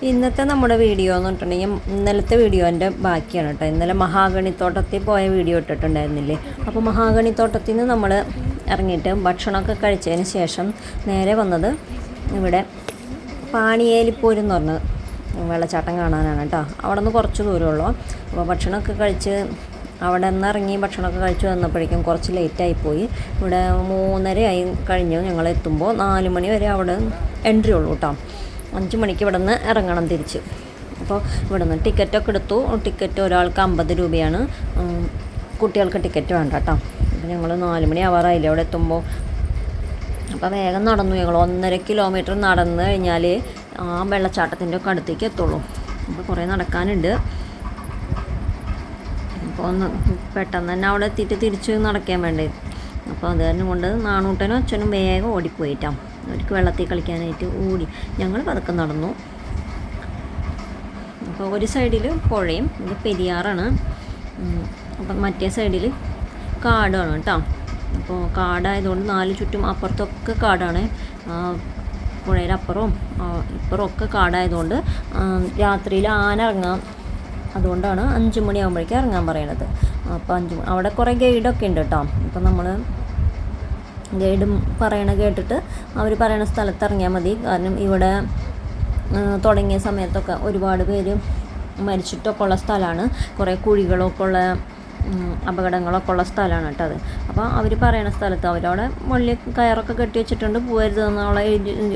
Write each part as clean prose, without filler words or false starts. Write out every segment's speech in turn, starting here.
ഇന്നത്തെ നമ്മുടെ വീഡിയോ എന്ന് പറഞ്ഞിട്ടുണ്ടെങ്കിൽ ഇന്നലത്തെ വീഡിയോൻ്റെ ബാക്കിയാണ് കേട്ടോ. ഇന്നലെ മഹാഗണിത്തോട്ടത്തിൽ പോയ വീഡിയോ ഇട്ടിട്ടുണ്ടായിരുന്നില്ലേ. അപ്പോൾ മഹാഗണിത്തോട്ടത്തിൽ നിന്ന് നമ്മൾ ഇറങ്ങിയിട്ട് ഭക്ഷണമൊക്കെ കഴിച്ചതിന് ശേഷം നേരെ വന്നത് ഇവിടെ പാണിയേലിപ്പൂര് എന്ന് പറഞ്ഞ വെള്ളച്ചാട്ടം കാണാനാണ് കേട്ടോ. അവിടെ നിന്ന് കുറച്ച് ദൂരമുള്ളൂ. അപ്പോൾ ഭക്ഷണമൊക്കെ കഴിച്ച് അവിടെ നിന്ന് ഇറങ്ങി ഭക്ഷണമൊക്കെ കഴിച്ച് വന്നപ്പോഴേക്കും കുറച്ച് ലേറ്റായിപ്പോയി. ഇവിടെ 3:30 ആയി കഴിഞ്ഞു ഞങ്ങൾ എത്തുമ്പോൾ. 4 മണി വരെ അവിടെ എൻട്രി ഉള്ളൂ കേട്ടോ. 5 മണിക്ക് ഇവിടെ നിന്ന് ഇറങ്ങണം തിരിച്ച്. അപ്പോൾ ഇവിടെ നിന്ന് ടിക്കറ്റൊക്കെ എടുത്തു. ടിക്കറ്റ് ഒരാൾക്ക് 50 രൂപയാണ്. കുട്ടികൾക്ക് ടിക്കറ്റ് വേണ്ട കേട്ടോ. അപ്പോൾ ഞങ്ങൾ 4 മണി ആവാറായില്ലേ അവിടെ എത്തുമ്പോൾ. അപ്പോൾ വേഗം നടന്നു. ഞങ്ങൾ 1.5 കിലോമീറ്റർ നടന്ന് കഴിഞ്ഞാൽ ആ വെള്ളച്ചാട്ടത്തിൻ്റെ ഒക്കെ അടുത്തേക്ക് എത്തുള്ളൂ. അപ്പോൾ കുറേ നടക്കാനുണ്ട്. അപ്പോൾ ഒന്ന് പെട്ടെന്ന് തന്നെ അവിടെ എത്തിയിട്ട് തിരിച്ച് നടക്കാൻ വേണ്ടേ. അപ്പോൾ അത് കാരണം കൊണ്ട് നാണൂട്ടനും അച്ഛനും വേഗം ഓടിപ്പോയിട്ടാണ്. അവർക്ക് വെള്ളത്തിൽ കളിക്കാനായിട്ട് ഓടി. ഞങ്ങൾ പതുക്കെ നടന്നു. അപ്പോൾ ഒരു സൈഡിൽ പുഴയും ഇത് പെരിയാറാണ്. അപ്പം മറ്റേ സൈഡിൽ കാടാണ് കേട്ടോ. അപ്പോൾ കാടായതുകൊണ്ട് 4 ചുറ്റും അപ്പുറത്തൊക്കെ കാടാണ്. പുഴയുടെ അപ്പുറവും ഇപ്പുറവും ഒക്കെ കാടായതുകൊണ്ട് രാത്രിയിൽ ആന ഇറങ്ങാം. അതുകൊണ്ടാണ് 5 മണിയാകുമ്പോഴേക്കും ഇറങ്ങാൻ പറയണത്. അപ്പോൾ 5 മണി അവിടെ കുറേ ഗൈഡൊക്കെ ഉണ്ട് കേട്ടോ. അപ്പോൾ നമ്മൾ ഗൈഡ് കേട്ടിട്ട് അവർ പറയണ സ്ഥലത്ത് ഇറങ്ങിയാൽ മതി. കാരണം ഇവിടെ തുടങ്ങിയ സമയത്തൊക്കെ ഒരുപാട് പേര് മരിച്ചിട്ടൊക്കെ ഉള്ള സ്ഥലമാണ്. കുറേ കുഴികളൊക്കെ ഉള്ള അപകടങ്ങളൊക്കെ ഉള്ള സ്ഥലമാണ് കേട്ടോ അത്. അപ്പോൾ അവർ പറയുന്ന സ്ഥലത്ത് അവരവിടെ മുകളിൽ കയറൊക്കെ കെട്ടി വെച്ചിട്ടുണ്ട്. പോകരുത് എന്നുള്ള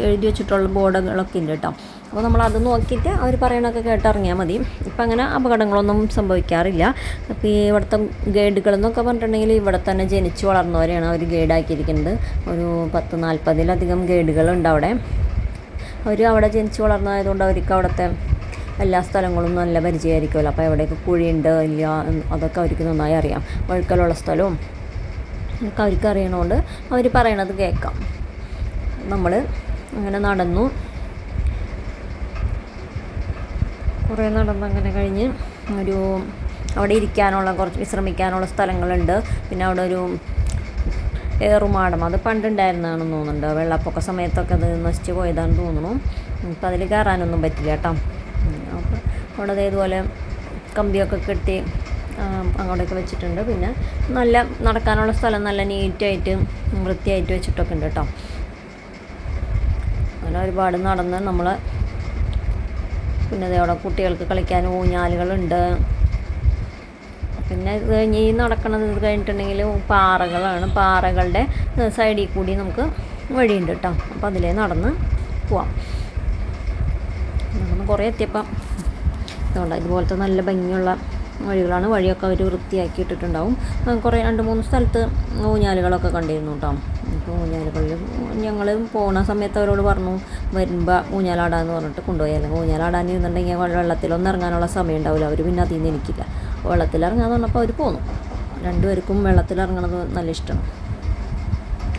എഴുതി വെച്ചിട്ടുള്ള ബോർഡുകളൊക്കെ ഉണ്ട് കേട്ടോ. അപ്പോൾ നമ്മളത് നോക്കിയിട്ട് അവർ പറയണതൊക്കെ കേട്ടിറങ്ങിയാൽ മതി. ഇപ്പം അങ്ങനെ അപകടങ്ങളൊന്നും സംഭവിക്കാറില്ല. അപ്പോൾ ഈ ഇവിടുത്തെ ഗൈഡുകളെന്നൊക്കെ പറഞ്ഞിട്ടുണ്ടെങ്കിൽ ഇവിടെ തന്നെ ജനിച്ച് വളർന്നവരെയാണ് അവർ ഗൈഡാക്കിയിരിക്കുന്നത്. ഒരു 10-40-ലധികം ഗൈഡുകളുണ്ട് അവിടെ. അവർ അവിടെ ജനിച്ച് വളർന്നതായതുകൊണ്ട് അവർക്ക് അവിടുത്തെ എല്ലാ സ്ഥലങ്ങളും നല്ല പരിചയമായിരിക്കുമല്ലോ. അപ്പോൾ എവിടെയൊക്കെ കുഴിയുണ്ട് ഇല്ല അതൊക്കെ അവർക്ക് നന്നായി അറിയാം. വഴുക്കലുള്ള സ്ഥലവും ഒക്കെ അവർക്ക് അറിയണതുകൊണ്ട് അവർ പറയണത് കേൾക്കാം. നമ്മൾ അങ്ങനെ നടന്നു. കുറേ നടന്നങ്ങനെ കഴിഞ്ഞ് അവിടെ ഇരിക്കാനുള്ള കുറച്ച് വിശ്രമിക്കാനുള്ള സ്ഥലങ്ങളുണ്ട്. പിന്നെ അവിടെ ഒരു ഏറുമാടം അത് പണ്ടുണ്ടായിരുന്നതാണെന്ന് തോന്നുന്നുണ്ട്. വെള്ളപ്പൊക്ക സമയത്തൊക്കെ അത് നശിച്ച് പോയതാണെന്ന് തോന്നുന്നു. ഇപ്പം അതിൽ കയറാനൊന്നും പറ്റില്ല കേട്ടോ. അപ്പോൾ അവിടെ അതേപോലെ കമ്പിയൊക്കെ കെട്ടി അങ്ങോട്ടൊക്കെ വെച്ചിട്ടുണ്ട്. പിന്നെ നല്ല നടക്കാനുള്ള സ്ഥലം നല്ല നീറ്റായിട്ട് വൃത്തിയായിട്ട് വെച്ചിട്ടൊക്കെ ഉണ്ട് കേട്ടോ. അങ്ങനെ ഒരുപാട് നടന്ന് നമ്മൾ പിന്നെ അവിടെ കുട്ടികൾക്ക് കളിക്കാൻ ഊഞ്ഞാലുകളുണ്ട്. പിന്നെ ഇത് കഴിഞ്ഞ് ഈ നടക്കണത് ഇത് കഴിഞ്ഞിട്ടുണ്ടെങ്കിൽ പാറകളാണ്. പാറകളുടെ സൈഡിൽ കൂടി നമുക്ക് വഴിയുണ്ട് കേട്ടോ. അപ്പോൾ അതിലേ നടന്ന് പോവാം. നടന്ന് കുറേ എത്തിയപ്പം ഇതുകൊണ്ട് ഇതുപോലത്തെ നല്ല ഭംഗിയുള്ള വഴികളാണ്. വഴിയൊക്കെ അവർ വൃത്തിയാക്കി ഇട്ടിട്ടുണ്ടാവും. കുറേ 2-3 സ്ഥലത്ത് ഊഞ്ഞാലുകളൊക്കെ കണ്ടിരുന്നു കേട്ടോ. അപ്പോൾ ഊഞ്ഞാലുകളിൽ ഞങ്ങൾ പോണ സമയത്ത് അവരോട് പറഞ്ഞു വരുമ്പോൾ ഊഞ്ഞാലാടാന്ന് പറഞ്ഞിട്ട് കൊണ്ടുപോയി. അല്ലെങ്കിൽ ഊഞ്ഞാലാടാനിരുന്നുണ്ടെങ്കിൽ വെള്ളത്തിലൊന്നും ഇറങ്ങാനുള്ള സമയം ഉണ്ടാവില്ല. അവർ പിന്നെ അതിൽ നിന്ന് എനിക്കില്ല. വെള്ളത്തിലിറങ്ങാന്ന് പറഞ്ഞപ്പോൾ അവർ പോന്നു. 2 പേർക്കും വെള്ളത്തിലിറങ്ങണത് നല്ല ഇഷ്ടമാണ്.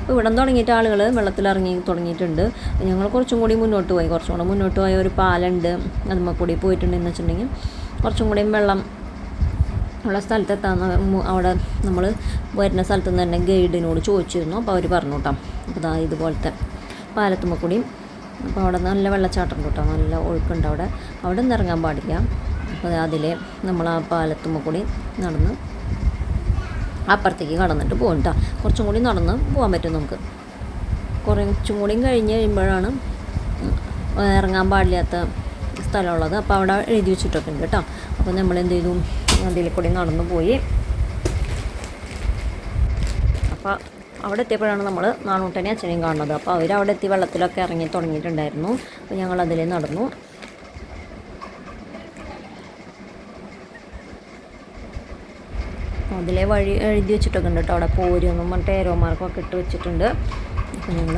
അപ്പോൾ ഇവിടെ തുടങ്ങിയിട്ട് ആളുകൾ വെള്ളത്തിലിറങ്ങി തുടങ്ങിയിട്ടുണ്ട്. ഞങ്ങൾ കുറച്ചും കൂടി മുന്നോട്ട് പോയ ഒരു പാലുണ്ട്. അതുമ്മ കൂടി പോയിട്ടുണ്ടെന്ന് വെച്ചിട്ടുണ്ടെങ്കിൽ കുറച്ചും കൂടിയും വെള്ളം ഉള്ള സ്ഥലത്തെത്താന്ന് അവിടെ നമ്മൾ വരുന്ന സ്ഥലത്ത് നിന്ന് തന്നെ ഗൈഡിനോട് ചോദിച്ചിരുന്നു. അപ്പോൾ അവർ പറഞ്ഞു കേട്ടോ. അപ്പോൾ ഇതുപോലത്തെ പാലത്തുമ്മ കൂടിയും അപ്പോൾ അവിടെ നല്ല വെള്ളച്ചാട്ടം കേട്ടോ. നല്ല ഒഴുക്കുണ്ട് അവിടെ നിന്ന് ഇറങ്ങാൻ പാടില്ല. അപ്പോൾ അതിലെ നമ്മൾ ആ പാലത്തുമ്മ കൂടി നടന്ന് അപ്പുറത്തേക്ക് കടന്നിട്ട് പോകും കേട്ടോ. കുറച്ചും കൂടി നടന്ന് പോകാൻ പറ്റും നമുക്ക്. കുറച്ചും കൂടിയും കഴിഞ്ഞ് കഴിയുമ്പോഴാണ് ഇറങ്ങാൻ പാടില്ലാത്ത സ്ഥലമുള്ളത്. അപ്പോൾ അവിടെ എഴുതി വെച്ചിട്ടൊക്കെ ഉണ്ട് കേട്ടോ. അപ്പോൾ നമ്മൾ എന്ത് ചെയ്തു, അതിൽ കൂടി നടന്നു പോയി. അപ്പോൾ അവിടെ എത്തിയപ്പോഴാണ് നമ്മൾ നാണൂട്ടനെയും അച്ഛനെയും കാണുന്നത്. അപ്പോൾ അവരവിടെ എത്തി വെള്ളത്തിലൊക്കെ ഇറങ്ങി തുടങ്ങിയിട്ടുണ്ടായിരുന്നു. അപ്പോൾ ഞങ്ങൾ അതിലേ നടന്നു. അതിലെ വഴി എഴുതി വെച്ചിട്ടൊക്കെ ഉണ്ട് കേട്ടോ. അവിടെ പോരൊന്നും പറഞ്ഞിട്ട് ഏരോമാർക്കൊക്കെ ഇട്ട് വെച്ചിട്ടുണ്ട്. അപ്പോൾ ഞങ്ങൾ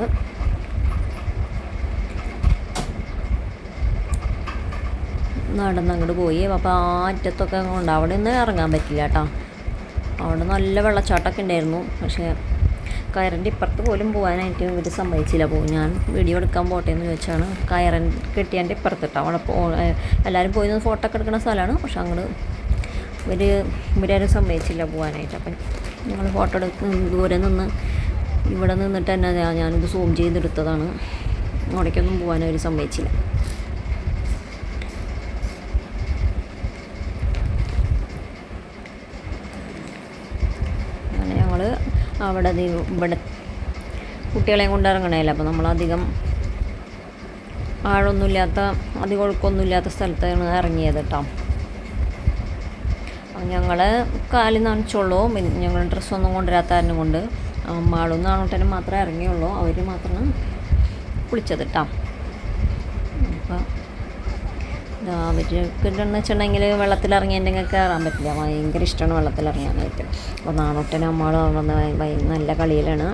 നടന്നങ്ങോട്ട് പോയി. അപ്പോൾ ആ അറ്റത്തൊക്കെ ഉണ്ട്. അവിടെ നിന്ന് ഇറങ്ങാൻ പറ്റില്ല കേട്ടോ. അവിടെ നല്ല വെള്ളച്ചാട്ടമൊക്കെ ഉണ്ടായിരുന്നു. പക്ഷേ കയറിൻ്റെ ഇപ്പുറത്ത് പോലും പോകാനായിട്ട് ഇവർ സമ്മതിച്ചില്ല. ഞാൻ വീഡിയോ എടുക്കാൻ പോട്ടെ എന്ന് ചോദിച്ചാണ് കയറൻ കെട്ടിയാൻ്റെ ഇപ്പുറത്ത് കേട്ടോ. അവിടെ എല്ലാവരും പോയി നിന്ന് ഫോട്ടോ ഒക്കെ എടുക്കുന്ന സ്ഥലമാണ്. പക്ഷെ അങ്ങോട്ട് ഇവരാരും സമ്മതിച്ചില്ല പോകാനായിട്ട്. അപ്പം ഞങ്ങൾ ഫോട്ടോ ദൂരെ നിന്ന് ഇവിടെ നിന്നിട്ട് തന്നെ ഞാനിത് സൂം ചെയ്തെടുത്തതാണ്. അവിടേക്കൊന്നും പോകാൻ അവർ സമ്മതിച്ചില്ല. അവിടെ ഇവിടെ കുട്ടികളെയും കൊണ്ട് ഇറങ്ങണേല. അപ്പോൾ നമ്മളധികം ആഴമൊന്നുമില്ലാത്ത അധികം ഒഴുക്കൊന്നുമില്ലാത്ത സ്ഥലത്താണ് ഇറങ്ങിയത് കേട്ടോ. ഞങ്ങൾ കാലിൽ നനച്ചുള്ളൂ. ഞങ്ങൾ ഡ്രസ്സൊന്നും കൊണ്ടുവരാത്തതിനും കൊണ്ട് മാളും നാണൂട്ടനും മാത്രമേ ഇറങ്ങിയുള്ളൂ. അവർ മാത്രമാണ് കുളിച്ചത് കേട്ടോ. അപ്പോൾ അവർക്ക് എന്ന് വെച്ചിട്ടുണ്ടെങ്കിൽ വെള്ളത്തിലിറങ്ങിയിട്ടുണ്ടെങ്കിൽ കയറാൻ പറ്റില്ല. ഭയങ്കര ഇഷ്ടമാണ് വെള്ളത്തിലിറങ്ങാനായിട്ട്. അപ്പോൾ നാണൂട്ടനും അമ്മാളും അവിടെ നല്ല കളിയിലാണ്.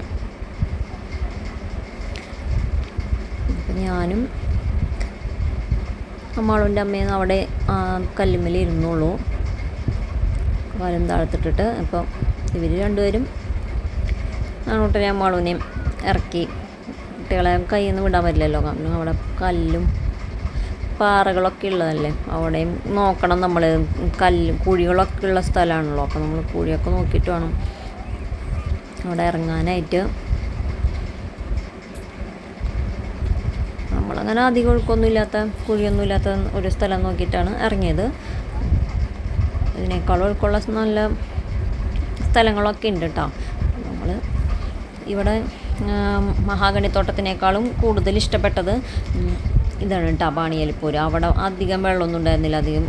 അപ്പം ഞാനും അമ്മാളുൻ്റെ അമ്മയും അവിടെ കല്ലുമ്മൽ ഇരുന്നുള്ളൂ, കാലും താഴ്ത്തിട്ടിട്ട്. അപ്പോൾ ഇവർ രണ്ടുപേരും നാണൂട്ടനെയും അമ്മാളൂനെയും ഇറക്കി. കുട്ടികളെ കയ്യിൽ നിന്ന് വിടാൻ പറ്റില്ലല്ലോ, കാരണം അവിടെ കല്ലും പാറകളൊക്കെ ഉള്ളതല്ലേ. അവിടെയും നോക്കണം നമ്മൾ, കുഴികളൊക്കെ ഉള്ള സ്ഥലമാണല്ലോ. അപ്പോൾ നമ്മൾ കുഴിയൊക്കെ നോക്കിയിട്ട് വേണം അവിടെ ഇറങ്ങാനായിട്ട്. നമ്മളങ്ങനെ അധികം ഒഴുക്കൊന്നുമില്ലാത്ത കുഴിയൊന്നുമില്ലാത്ത ഒരു സ്ഥലം നോക്കിയിട്ടാണ് ഇറങ്ങിയത്. ഇതിനേക്കാൾ ഒഴുക്കുള്ള നല്ല സ്ഥലങ്ങളൊക്കെ ഉണ്ട് കേട്ടോ. നമ്മൾ ഇവിടെ മഹാഗണിത്തോട്ടത്തിനേക്കാളും കൂടുതൽ ഇഷ്ടപ്പെട്ടത് ഇതാണ് കേട്ടോ, പാണിയേലിപ്പൂര്. അവിടെ അധികം വെള്ളമൊന്നും ഉണ്ടായിരുന്നില്ല. അധികം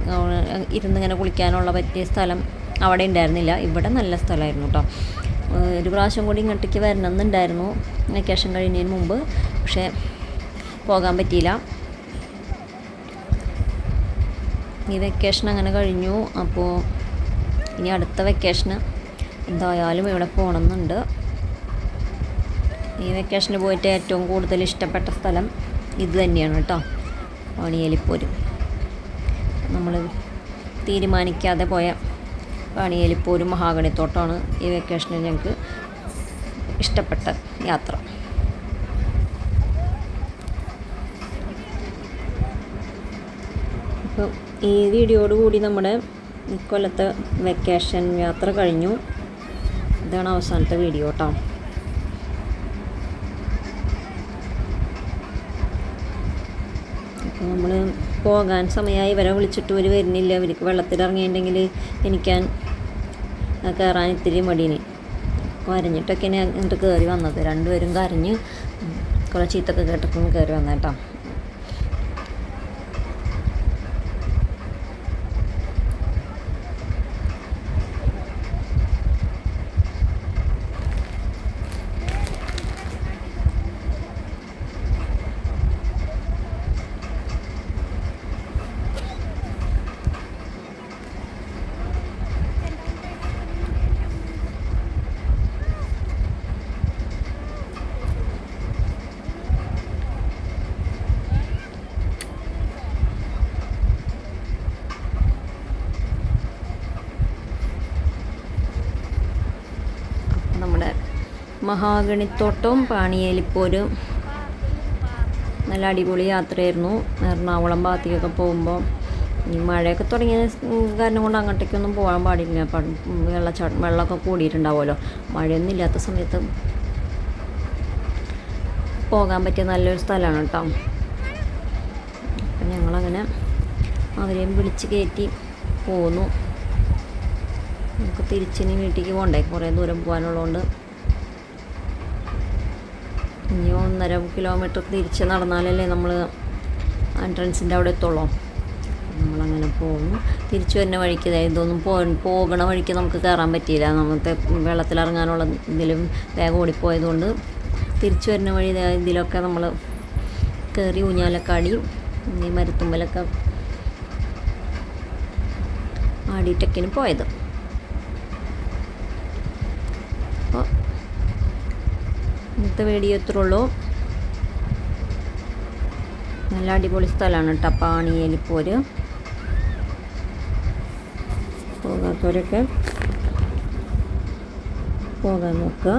ഇരുന്നിങ്ങനെ കുളിക്കാനുള്ള പറ്റിയ സ്ഥലം അവിടെ ഉണ്ടായിരുന്നില്ല. ഇവിടെ നല്ല സ്ഥലമായിരുന്നു കേട്ടോ. ഒരു പ്രാവശ്യം കൂടി ഇങ്ങോട്ടേക്ക് വരണമെന്നുണ്ടായിരുന്നു വെക്കേഷൻ കഴിഞ്ഞതിന് മുമ്പ്, പക്ഷേ പോകാൻ പറ്റിയില്ല. ഈ വെക്കേഷൻ അങ്ങനെ കഴിഞ്ഞു. അപ്പോൾ ഇനി അടുത്ത വെക്കേഷന് എന്തായാലും ഇവിടെ പോകണമെന്നുണ്ട്. ഈ വെക്കേഷന് പോയിട്ട് ഏറ്റവും കൂടുതൽ ഇഷ്ടപ്പെട്ട സ്ഥലം ഇത് തന്നെയാണ് കേട്ടോ, പാണിയേലിപ്പൂര്. നമ്മൾ തീരുമാനിക്കാതെ പോയ പാണിയേലിപ്പൂരും മഹാഗണിത്തോട്ടമാണ് ഈ വെക്കേഷനിൽ ഞങ്ങൾക്ക് ഇഷ്ടപ്പെട്ട യാത്ര. അപ്പോൾ ഈ വീഡിയോയോടുകൂടി നമ്മുടെ ഇക്കൊല്ലത്തെ വെക്കേഷൻ യാത്ര കഴിഞ്ഞു. ഇതാണ് അവസാനത്തെ വീഡിയോ കേട്ടോ. അപ്പോൾ നമ്മൾ പോകാൻ സമയമായി. ഇവരെ വിളിച്ചിട്ട് ഇവർ വരുന്നില്ല. ഇവർക്ക് വെള്ളത്തിലിറങ്ങിയിട്ടുണ്ടെങ്കിൽ എനിക്കാൻ കയറാൻ ഇത്തിരി മടീന്. കരഞ്ഞിട്ടൊക്കെ എന്നിട്ട് കയറി വന്നത്. രണ്ടുപേരും കരഞ്ഞ് കുറേ ചീത്തൊക്കെ കേട്ടൊക്കെ കയറി വന്നേട്ടോ. നമ്മുടെ മഹാഗണിത്തോട്ടവും പാണിയേലിപ്പൂരും നല്ല അടിപൊളി യാത്രയായിരുന്നു. എറണാകുളം ഭാഗത്തേക്കൊക്കെ പോകുമ്പോൾ ഈ മഴയൊക്കെ തുടങ്ങിയ കാരണം കൊണ്ട് അങ്ങോട്ടേക്കൊന്നും പോകാൻ പാടില്ല. വെള്ളമൊക്കെ കൂടിയിട്ടുണ്ടാവുമല്ലോ. മഴയൊന്നും ഇല്ലാത്ത സമയത്ത് പോകാൻ പറ്റിയ നല്ലൊരു സ്ഥലമാണ് കേട്ടോ. അപ്പം ഞങ്ങളങ്ങനെ അവരെയും വിളിച്ച് കയറ്റി പോന്നു. നമുക്ക് തിരിച്ചിനി വീട്ടിലേക്ക് പോകണ്ടേ, കുറേ ദൂരം പോകാനുള്ളതുകൊണ്ട്. ഇനി 1.5 കിലോമീറ്റർ തിരിച്ച് നടന്നാലല്ലേ നമ്മൾ എൻട്രൻസിൻ്റെ അവിടെ എത്തുള്ളൂ. നമ്മളങ്ങനെ പോകുന്നു. തിരിച്ചു വരുന്ന വഴിക്ക് ഇതൊന്നും പോകണ വഴിക്ക് നമുക്ക് കയറാൻ പറ്റിയില്ല. നമുക്ക് വെള്ളത്തിലിറങ്ങാനുള്ള ഇതിലും വേഗം ഓടിപ്പോയതുകൊണ്ട് തിരിച്ചു വരുന്ന വഴി ഇതിലൊക്കെ നമ്മൾ കയറി ഊഞ്ഞാലൊക്കെ ആടി ഈ മരത്തുമ്പലൊക്കെ ആടിയിട്ടൊക്കെയാണ് പോയത്. അപ്പോൾ ഇന്നത്തെ വീഡിയോ ഇത്രേ ഉള്ളൂ. നല്ല അടിപൊളി സ്ഥലമാണ് കേട്ടോ പാണിയേലിപ്പൂര്. പോകാത്തവരൊക്കെ പോകാൻ നോക്കുക.